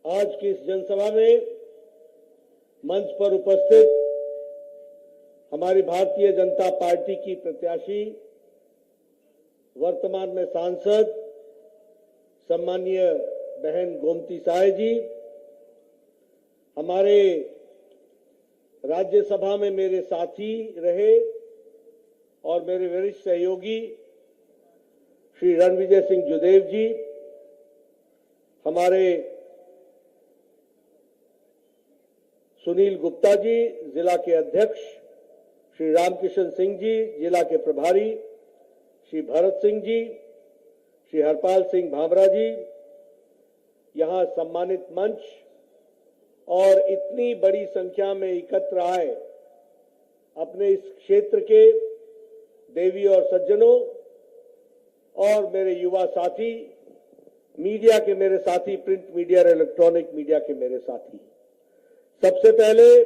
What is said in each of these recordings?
आज की इस जनसभा में मंच पर उपस्थित हमारी भारतीय जनता पार्टी की प्रत्याशी, वर्तमान में सांसद सम्मानीय बहन गोमती साय जी, हमारे राज्यसभा में मेरे साथी रहे और मेरे वरिष्ठ सहयोगी श्री रणविजय सिंह जुदेव जी, हमारे सुनील गुप्ता जी जिला के अध्यक्ष, श्री रामकिशन सिंह जी जिला के प्रभारी, श्री भरत सिंह जी, श्री हरपाल सिंह भाभरा जी, यहां सम्मानित मंच और इतनी बड़ी संख्या में एकत्र आए अपने इस क्षेत्र के देवी और सज्जनों और मेरे युवा साथी, मीडिया के मेरे साथी, प्रिंट मीडिया और इलेक्ट्रॉनिक मीडिया के मेरे साथी, सबसे पहले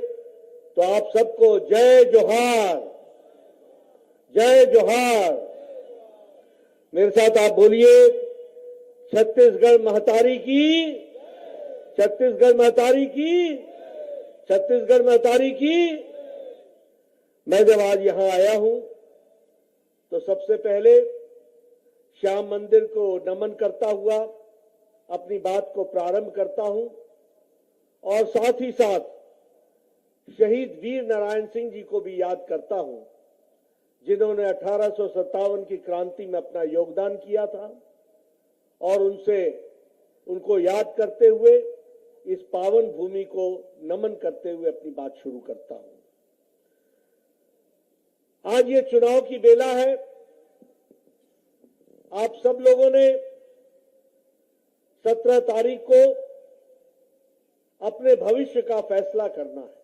तो आप सबको जय जोहार, जय जोहार। मेरे साथ आप बोलिए, छत्तीसगढ़ महतारी की, छत्तीसगढ़ महतारी की, छत्तीसगढ़ महतारी की। मैं जब आज यहां आया हूं तो सबसे पहले श्याम मंदिर को नमन करता हुआ अपनी बात को प्रारंभ करता हूं और साथ ही साथ शहीद वीर नारायण सिंह जी को भी याद करता हूं, जिन्होंने 1857 की क्रांति में अपना योगदान किया था और उनको याद करते हुए इस पावन भूमि को नमन करते हुए अपनी बात शुरू करता हूं। आज ये चुनाव की बेला है। आप सब लोगों ने 17 तारीख को अपने भविष्य का फैसला करना है।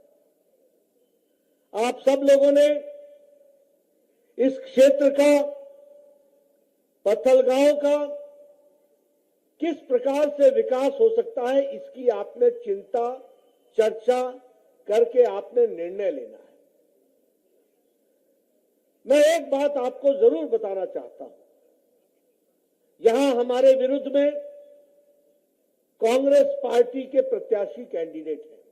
आप सब लोगों ने इस क्षेत्र का, पत्थलगांव का किस प्रकार से विकास हो सकता है, इसकी आपने चिंता, चर्चा करके आपने निर्णय लेना है। मैं एक बात आपको जरूर बताना चाहता हूं, यहां हमारे विरुद्ध में कांग्रेस पार्टी के प्रत्याशी कैंडिडेट हैं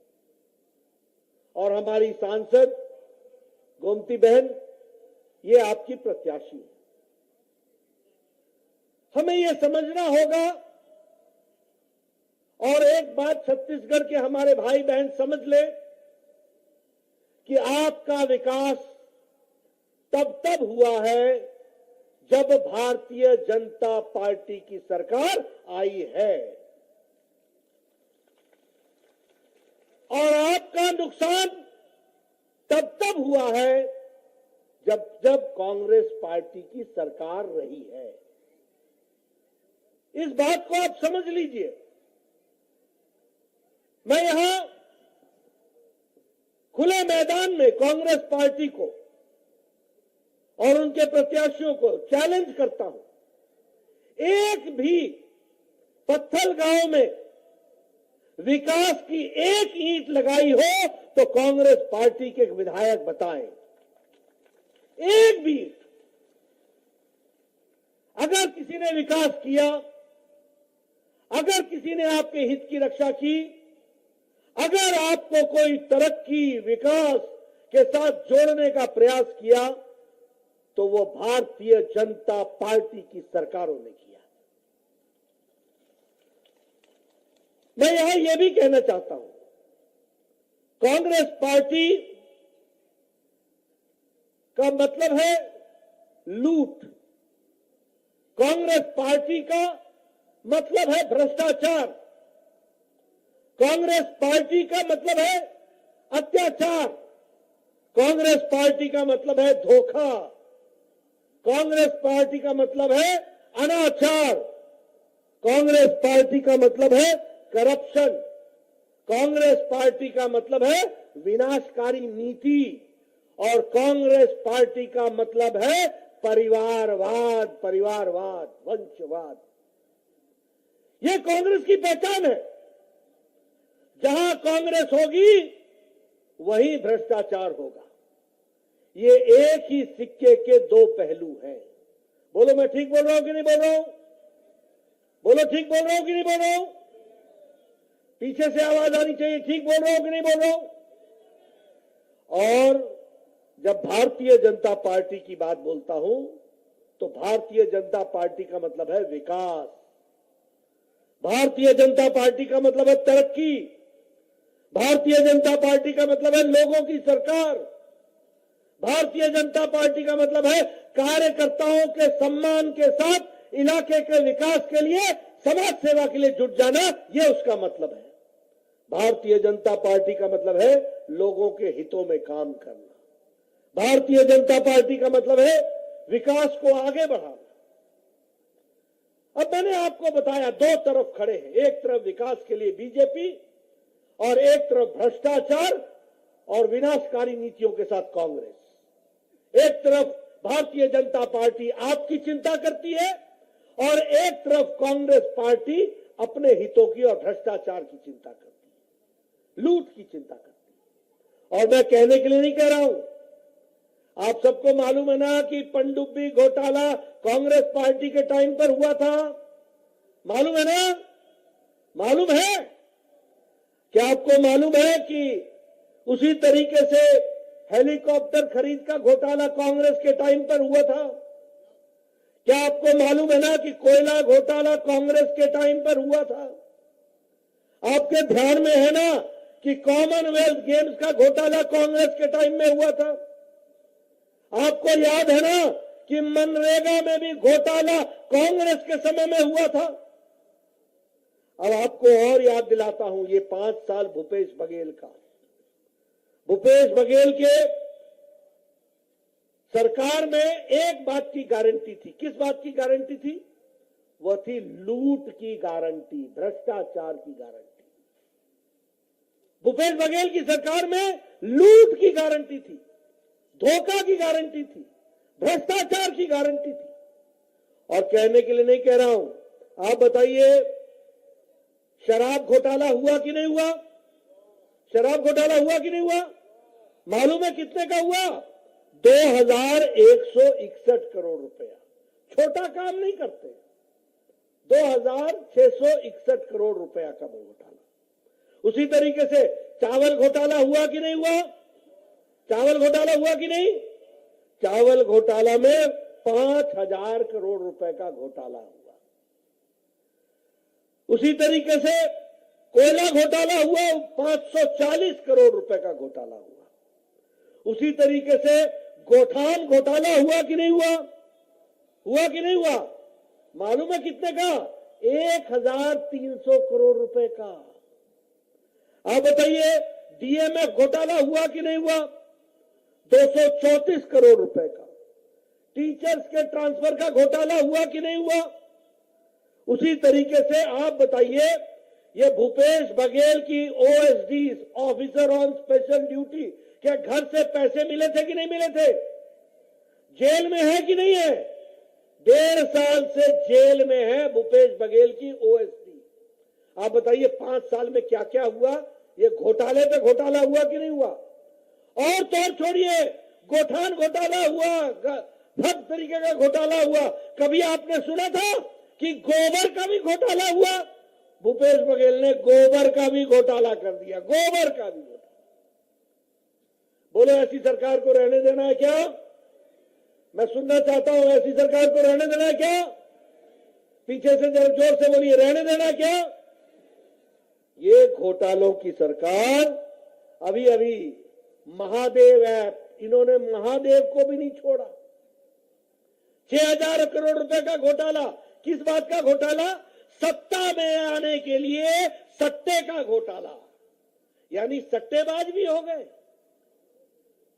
और हमारी सांसद गोमती बहन ये आपकी प्रत्याशी है। हमें ये समझना होगा और एक बात छत्तीसगढ़ के हमारे भाई बहन समझ ले कि आपका विकास तब हुआ है जब भारतीय जनता पार्टी की सरकार आई है और आपका नुकसान तब हुआ है जब कांग्रेस पार्टी की सरकार रही है। इस बात को आप समझ लीजिए। मैं यहां खुले मैदान में कांग्रेस पार्टी को और उनके प्रत्याशियों को चैलेंज करता हूं, एक भी पत्थलगांव में विकास की एक ईंट लगाई हो तो कांग्रेस पार्टी के विधायक बताएं, एक भी। अगर किसी ने विकास किया, अगर किसी ने आपके हित की रक्षा की, अगर आपको कोई तरक्की, विकास के साथ जोड़ने का प्रयास किया तो वो भारतीय जनता पार्टी की सरकारों ने किया। मैं यहां यह भी कहना चाहता हूं, कांग्रेस पार्टी का मतलब है लूट, कांग्रेस पार्टी का मतलब है भ्रष्टाचार, कांग्रेस पार्टी का मतलब है अत्याचार, कांग्रेस पार्टी का मतलब है धोखा, कांग्रेस पार्टी का मतलब है अनाचार, कांग्रेस पार्टी का मतलब है करप्शन, कांग्रेस पार्टी का मतलब है विनाशकारी नीति और कांग्रेस पार्टी का मतलब है परिवारवाद, वंशवाद। ये कांग्रेस की पहचान है। जहां कांग्रेस होगी वहीं भ्रष्टाचार होगा। ये एक ही सिक्के के दो पहलू हैं। बोलो, मैं ठीक बोल रहा हूं कि नहीं बोल रहा हूं? बोलो, ठीक बोल रहा हूं कि नहीं बोल रहा हूं? पीछे से आवाज आनी चाहिए, ठीक बोल रहा हूं कि नहीं बोल रहा हूं? और जब भारतीय जनता पार्टी की बात बोलता हूं तो भारतीय जनता पार्टी का मतलब है विकास, भारतीय जनता पार्टी का मतलब है तरक्की, भारतीय जनता पार्टी का मतलब है लोगों की सरकार, भारतीय जनता पार्टी का मतलब है कार्यकर्ताओं के सम्मान के साथ इलाके के विकास के लिए, समाज सेवा के लिए जुट जाना, यह उसका मतलब है। भारतीय जनता पार्टी का मतलब है लोगों के हितों में काम करना, भारतीय जनता पार्टी का मतलब है विकास को आगे बढ़ाना। अब मैंने आपको बताया दो तरफ खड़े हैं, एक तरफ विकास के लिए बीजेपी और एक तरफ भ्रष्टाचार और विनाशकारी नीतियों के साथ कांग्रेस। एक तरफ भारतीय जनता पार्टी आपकी चिंता करती है और एक तरफ कांग्रेस पार्टी अपने हितों की और भ्रष्टाचार की चिंता करती है, लूट की चिंता करती है। और मैं कहने के लिए नहीं कह रहा हूं, आप सबको मालूम है ना कि पनडुब्बी घोटाला कांग्रेस पार्टी के टाइम पर हुआ था, मालूम है ना? मालूम है? क्या आपको मालूम है कि उसी तरीके से हेलीकॉप्टर खरीद का घोटाला कांग्रेस के टाइम पर हुआ था? क्या आपको मालूम है ना कि कोयला घोटाला कांग्रेस के टाइम पर हुआ था? आपके ध्यान में है ना कि कॉमनवेल्थ गेम्स का घोटाला कांग्रेस के टाइम में हुआ था? आपको याद है ना कि मनरेगा में भी घोटाला कांग्रेस के समय में हुआ था? अब आपको और याद दिलाता हूं, ये 5 साल भूपेश बघेल का, भूपेश बघेल के सरकार में एक बात की गारंटी थी। किस बात की गारंटी थी? वह थी लूट की गारंटी, भ्रष्टाचार की गारंटी। भूपेश बघेल की सरकार में लूट की गारंटी थी, धोखा की गारंटी थी, भ्रष्टाचार की गारंटी थी। और कहने के लिए नहीं कह रहा हूं, आप बताइए शराब घोटाला हुआ कि नहीं हुआ? शराब घोटाला हुआ कि नहीं हुआ? मालूम है कितने का हुआ? 2161 करोड़ रुपया। छोटा काम नहीं करते, 2661 करोड़ रुपया का घोटाला। उसी तरीके से चावल घोटाला हुआ कि नहीं हुआ? चावल घोटाला हुआ कि नहीं? चावल घोटाला में 5000 करोड़ रुपए का घोटाला हुआ। उसी तरीके से कोयला घोटाला हुआ, 540 करोड़ रुपए का घोटाला हुआ। उसी तरीके से गोठान घोटाला हुआ कि नहीं हुआ? हुआ कि नहीं हुआ? मालूम है कितने का? 1300 करोड़ रुपए का। आप बताइए डीएमएफ घोटाला हुआ कि नहीं हुआ? 234 करोड़ रुपए का। टीचर्स के ट्रांसफर का घोटाला हुआ कि नहीं हुआ? उसी तरीके से आप बताइए, ये भूपेश बघेल की OSD, officer on special duty, क्या घर से पैसे मिले थे कि नहीं मिले थे? जेल में है कि नहीं है? 1.5 साल से जेल में है भूपेश बघेल की ओएसडी। आप बताइए 5 साल में क्या क्या हुआ? ये घोटाले पे घोटाला हुआ कि नहीं हुआ? और तो छोड़िए, गोठान घोटाला हुआ, सब तरीके का घोटाला हुआ। कभी आपने सुना था कि गोबर का भी घोटाला हुआ? भूपेश बघेल ने गोबर का भी घोटाला कर दिया, गोबर का भी घोटाला। बोलो ऐसी सरकार को रहने देना है क्या? मैं सुनना चाहता हूं, ऐसी सरकार को रहने देना है क्या? पीछे से जरा जोर से बोलिए, रहने देना है क्या? ये घोटालों की सरकार, अभी अभी महादेव ऐप, इन्होंने महादेव को भी नहीं छोड़ा। 6000 करोड़ रुपए का घोटाला। किस बात का घोटाला? सत्ता में आने के लिए सट्टे का घोटाला, यानी सट्टेबाज भी हो गए।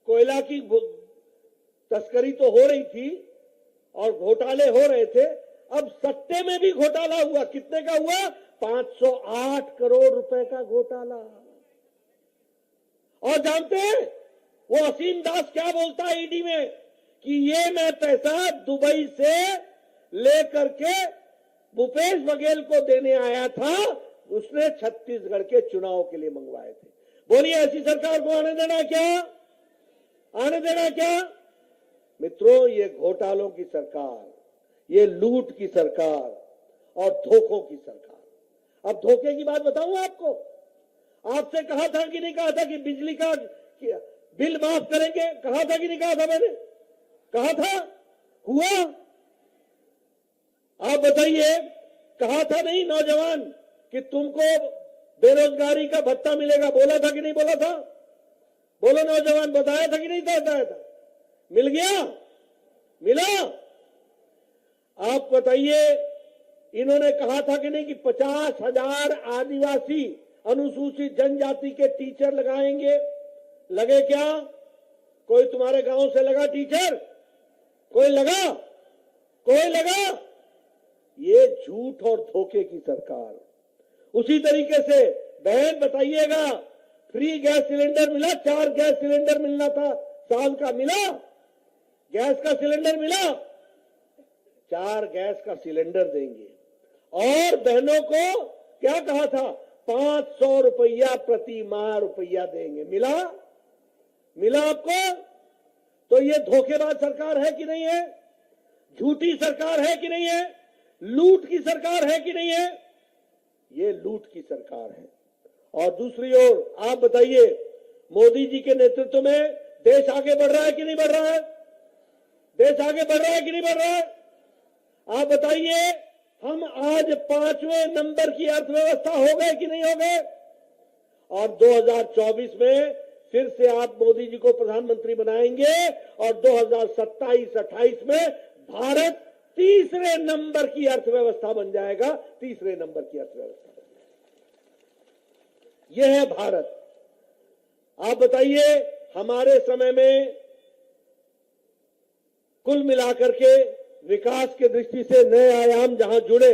कोयला की तस्करी तो हो रही थी और घोटाले हो रहे थे, अब सट्टे में भी घोटाला हुआ। कितने का हुआ? 508 करोड़ रुपए का घोटाला। और जानते हैं वो असीम दास क्या बोलता है ईडी में? कि ये मैं पैसा दुबई से लेकर के भूपेश बघेल को देने आया था, उसने छत्तीसगढ़ के चुनाव के लिए मंगवाए थे। बोलिए ऐसी सरकार को आने देना क्या? आने देना क्या? मित्रों, ये घोटालों की सरकार, ये लूट की सरकार और धोखों की सरकार। अब धोखे की बात बताऊं आपको, आपसे कहा था कि नहीं कहा था कि बिजली का बिल माफ करेंगे? कहा था कि नहीं कहा था? मैंने कहा था, हुआ? आप बताइए, कहा था नहीं नौजवान कि तुमको बेरोजगारी का भत्ता मिलेगा? बोला था कि नहीं बोला था? बोलो नौजवान, बताया था कि नहीं बताया था? मिल गया? मिला? आप बताइए, इन्होंने कहा था कि नहीं कि 50,000 आदिवासी अनुसूचित जनजाति के टीचर लगाएंगे? लगे क्या? कोई तुम्हारे गांव से लगा टीचर? कोई लगा? कोई लगा? ये झूठ और धोखे की सरकार। उसी तरीके से बहन बताइएगा, फ्री गैस सिलेंडर मिला? 4 गैस सिलेंडर मिलना था साल का, मिला? गैस का सिलेंडर मिला? 4 गैस का सिलेंडर देंगे। और बहनों को क्या कहा था? 500 रुपया प्रति माह रुपया देंगे। मिला? मिला आपको? तो ये धोखेबाज सरकार है कि नहीं है? झूठी सरकार है कि नहीं है? लूट की सरकार है कि नहीं है? ये लूट की सरकार है। और दूसरी ओर आप बताइए, मोदी जी के नेतृत्व में देश आगे बढ़ रहा है कि नहीं बढ़ रहा है? देश आगे बढ़ रहा है कि नहीं बढ़ रहा है? आप बताइए, हम आज 5वें नंबर की अर्थव्यवस्था हो गए कि नहीं हो गए? और 2024 में फिर से आप मोदी जी को प्रधानमंत्री बनाएंगे और 2027-28 में भारत तीसरे नंबर की अर्थव्यवस्था बन जाएगा। तीसरे नंबर की अर्थव्यवस्था बन जाएगा। यह है भारत। आप बताइए, हमारे समय में कुल मिलाकर के विकास के दृष्टि से नए आयाम जहां जुड़े,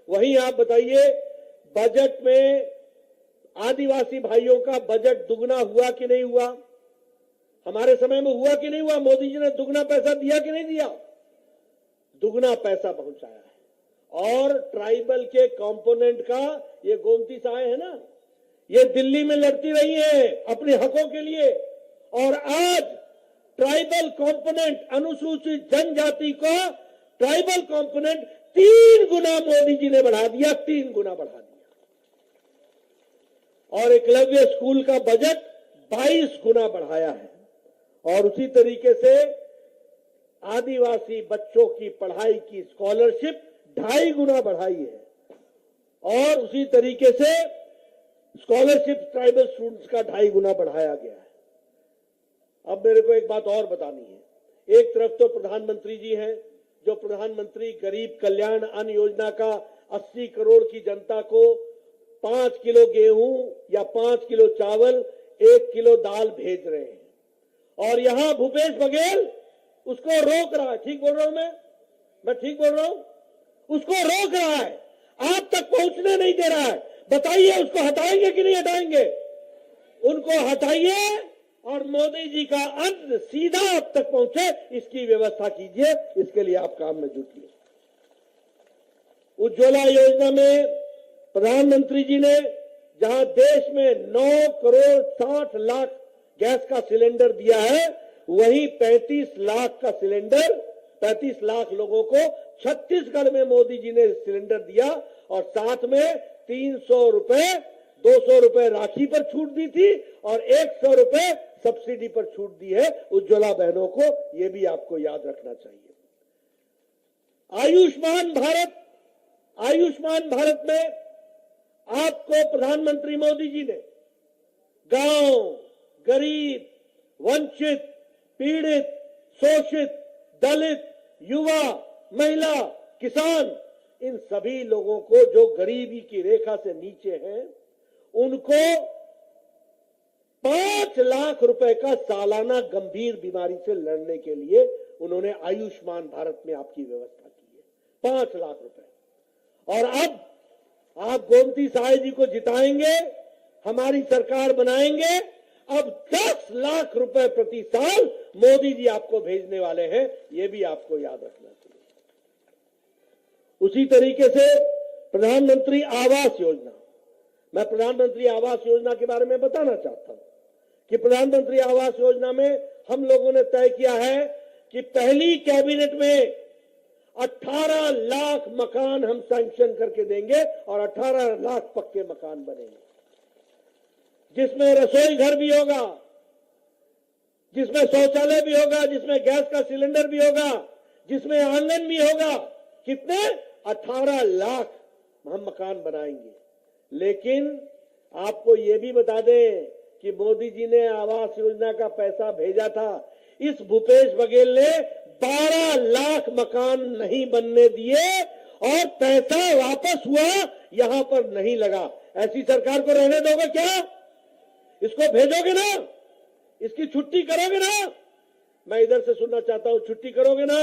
वहीं आप बताइए बजट में आदिवासी भाइयों का बजट दुगना हुआ कि नहीं हुआ? हमारे समय में हुआ कि नहीं हुआ? मोदी जी ने दुगना पैसा दिया कि नहीं दिया? दुगना पैसा पहुंचाया है। और ट्राइबल के कंपोनेंट का, ये गोमती साय है ना, ये दिल्ली में लड़ती रही है अपने हकों के लिए, और आज ट्राइबल कंपोनेंट, अनुसूचित जनजाति को ट्राइबल कंपोनेंट 3 गुना मोदी जी ने बढ़ा दिया, 3 गुना बढ़ा दिया। और एकलव्य स्कूल का बजट 22 गुना बढ़ाया है। और उसी तरीके से आदिवासी बच्चों की पढ़ाई की स्कॉलरशिप 2.5 गुना बढ़ाई है। और उसी तरीके से स्कॉलरशिप ट्राइबल स्टूडेंट्स का 2.5 गुना बढ़ाया गया है। अब मेरे को एक बात और बतानी है। एक तरफ तो प्रधानमंत्री जी हैं, जो प्रधानमंत्री गरीब कल्याण अन्न योजना का 80 करोड़ की जनता को 5 किलो गेहूं या 5 किलो चावल, 1 किलो दाल भेज रहे हैं। और यहां भूपेश बघेल उसको रोक रहा है। ठीक बोल रहा हूं मैं ठीक बोल रहा हूं? उसको रोक रहा है, आप तक पहुंचने नहीं दे रहा है। बताइए, उसको हटाएंगे कि नहीं हटाएंगे? उनको हटाइए और मोदी जी का अन्न सीधा आप तक पहुंचे, इसकी व्यवस्था कीजिए। इसके लिए आप काम में जुटिए। उज्ज्वला योजना में प्रधानमंत्री जी ने जहां देश में 9 करोड़ 60 लाख गैस का सिलेंडर दिया है, वहीं 35 लाख का सिलेंडर, 35 लाख लोगों को छत्तीसगढ़ में मोदी जी ने सिलेंडर दिया। और साथ में 300 रुपए, 200 रुपए राखी पर छूट दी थी और 100 रुपए सब्सिडी पर छूट दी है उज्ज्वला बहनों को। यह भी आपको याद रखना चाहिए। आयुष्मान भारत, आयुष्मान भारत में आपको प्रधानमंत्री मोदी जी ने गांव, गरीब, वंचित, पीड़ित, शोषित, दलित, युवा, महिला, किसान, इन सभी लोगों को जो गरीबी की रेखा से नीचे हैं, उनको 5 लाख रुपए का सालाना गंभीर बीमारी से लड़ने के लिए उन्होंने आयुष्मान भारत में आपकी व्यवस्था की है। 5 लाख रुपए। और अब आप गोमती साय जी को जिताएंगे, हमारी सरकार बनाएंगे, अब 10 लाख रुपए प्रति साल मोदी जी आपको भेजने वाले हैं। यह भी आपको याद रखना चाहिए। उसी तरीके से प्रधानमंत्री आवास योजना, मैं प्रधानमंत्री आवास योजना के बारे में बताना चाहता हूं कि प्रधानमंत्री आवास योजना में हम लोगों ने तय किया है कि पहली कैबिनेट में 18 लाख मकान हम सैंक्शन करके देंगे और 18 लाख पक्के मकान बनेंगे। जिसमें रसोई घर भी होगा, जिसमें शौचालय भी होगा, जिसमें गैस का सिलेंडर भी होगा, जिसमें आंगन भी होगा। कितने? 18 लाख हम मकान बनाएंगे। लेकिन आपको ये भी बता दें कि मोदी जी ने आवास योजना का पैसा भेजा था, इस भूपेश बघेल ने 12 लाख मकान नहीं बनने दिए और पैसा वापस हुआ यहां पर नहीं लगा। ऐसी सरकार को रहने दोगे क्या? इसको भेजोगे ना? इसकी छुट्टी करोगे ना? मैं इधर से सुनना चाहता हूं, छुट्टी करोगे ना?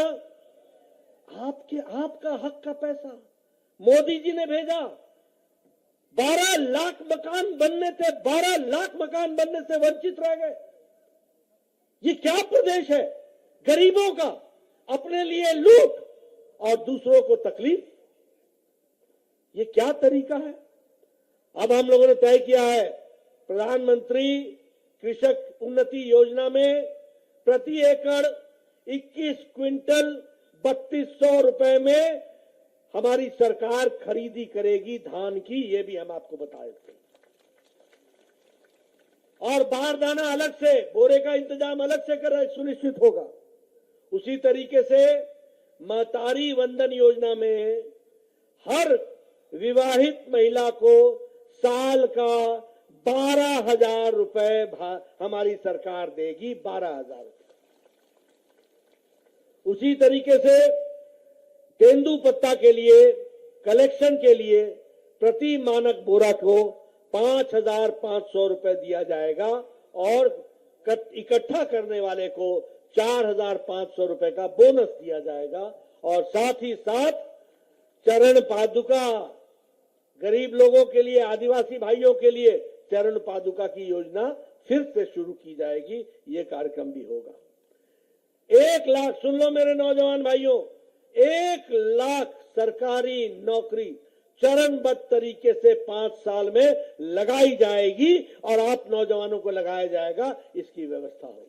आपका हक का पैसा मोदी जी ने भेजा। 12 लाख मकान बनने थे, 12 लाख मकान बनने से वंचित रह गए। ये क्या प्रदेश है? गरीबों का अपने लिए लूट और दूसरों को तकलीफ। ये क्या तरीका है? अब हम लोगों ने तय किया है, प्रधानमंत्री कृषक उन्नति योजना में प्रति एकड़ 21 क्विंटल 3200 रुपए में हमारी सरकार खरीदी करेगी धान की। ये भी हम आपको बताए थे। और बारदाना अलग से, बोरे का इंतजाम अलग से कर सुनिश्चित होगा। उसी तरीके से महतारी वंदन योजना में हर विवाहित महिला को साल का 12,000 रुपए हमारी सरकार देगी। 12,000 रुपए। उसी तरीके से तेंदू पत्ता के लिए कलेक्शन के लिए प्रति मानक बोरा को 5,500 रुपए दिया जाएगा और इकट्ठा करने वाले को 4,500 रुपए का बोनस दिया जाएगा। और साथ ही साथ चरण पादुका, गरीब लोगों के लिए, आदिवासी भाइयों के लिए चरण पादुका की योजना फिर से शुरू की जाएगी। ये कार्यक्रम भी होगा। 1 लाख, सुन लो मेरे नौजवान भाइयों, 1 लाख सरकारी नौकरी चरणबद्ध तरीके से 5 साल में लगाई जाएगी और आप नौजवानों को लगाया जाएगा। इसकी व्यवस्था होगी।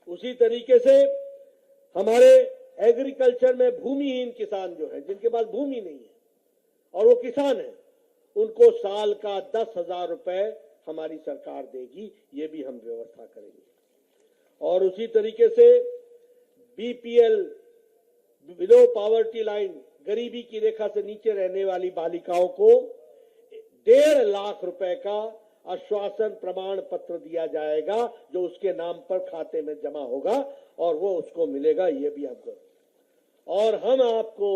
उसी तरीके से हमारे एग्रीकल्चर में भूमिहीन किसान जो है, जिनके पास भूमि नहीं है और वो किसान है, उनको साल का 10,000 रुपए हमारी सरकार देगी। ये भी हम व्यवस्था करेंगे। और उसी तरीके से बीपीएल, बिलो पॉवर्टी लाइन, गरीबी की रेखा से नीचे रहने वाली बालिकाओं को 1.5 लाख रुपए का आश्वासन प्रमाण पत्र दिया जाएगा, जो उसके नाम पर खाते में जमा होगा और वो उसको मिलेगा। ये भी आपको। और हम आपको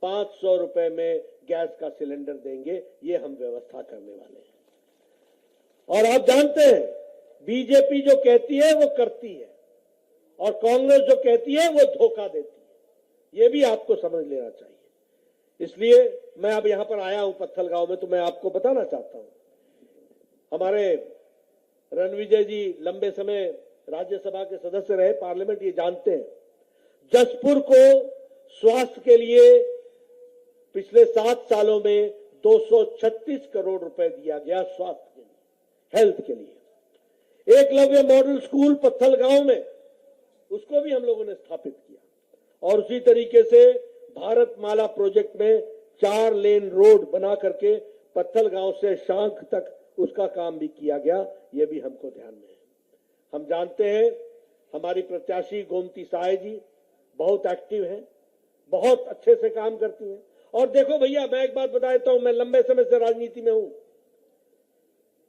500 रुपए में गैस का सिलेंडर देंगे। ये हम व्यवस्था करने वाले हैं। और आप जानते हैं, बीजेपी जो कहती है वो करती है और कांग्रेस जो कहती है वो धोखा देती है। ये भी आपको समझ लेना चाहिए। इसलिए मैं अब यहां पर आया हूं पत्थलगांव में, तो मैं आपको बताना चाहता हूं, हमारे रणविजय जी लंबे समय राज्यसभा के सदस्य रहे, पार्लियामेंट, ये जानते हैं। जसपुर को स्वास्थ्य के लिए पिछले 7 सालों में 236 करोड़ रुपए दिया गया स्वास्थ्य के लिए, हेल्थ के लिए। एकलव्य मॉडल स्कूल पत्थलगांव में, उसको भी हम लोगों ने स्थापित किया। और उसी तरीके से भारत माला प्रोजेक्ट में 4 लेन रोड बना करके पत्थलगांव से शांख तक उसका काम भी किया गया। ये भी हमको ध्यान में है। हम जानते हैं हमारी प्रत्याशी गोमती साय जी बहुत एक्टिव हैं, बहुत अच्छे से काम करती हैं। और देखो भैया, मैं एक बात बता देता हूं, मैं लंबे समय से राजनीति में हूं।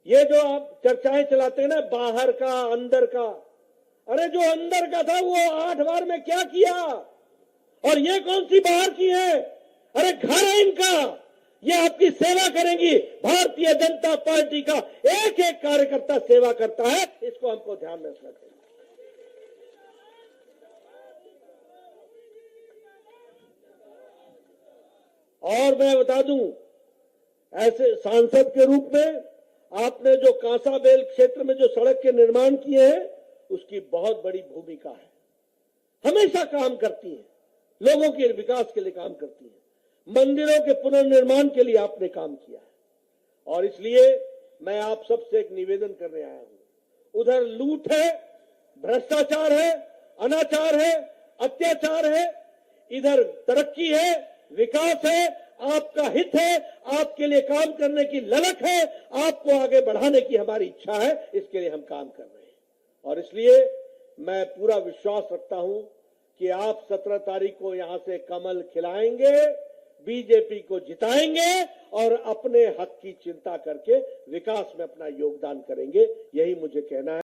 ये जो आप चर्चाएं चलाते हैं ना, बाहर का अंदर का, अरे जो अंदर का था वो 8 बार में क्या किया, और ये कौन सी बाहर की है? अरे घर है इनका, ये आपकी सेवा करेंगी। भारतीय जनता पार्टी का एक एक कार्यकर्ता सेवा करता है, इसको हमको ध्यान में रखना चाहिए। और मैं बता दूं, ऐसे सांसद के रूप में आपने जो कांसाबेल क्षेत्र में जो सड़क के निर्माण किए हैं, उसकी बहुत बड़ी भूमिका है। हमेशा काम करती है, लोगों के विकास के लिए काम करती है। मंदिरों के पुनर्निर्माण के लिए आपने काम किया है। और इसलिए मैं आप सबसे एक निवेदन करने आया हूं। उधर लूट है, भ्रष्टाचार है, अनाचार है, अत्याचार है, इधर तरक्की है, विकास है, आपका हित है, आपके लिए काम करने की ललक है, आपको आगे बढ़ाने की हमारी इच्छा है, इसके लिए हम काम कर रहे हैं। और इसलिए मैं पूरा विश्वास रखता हूं कि आप 17 तारीख को यहां से कमल खिलाएंगे, बीजेपी को जिताएंगे और अपने हक की चिंता करके विकास में अपना योगदान करेंगे। यही मुझे कहना है।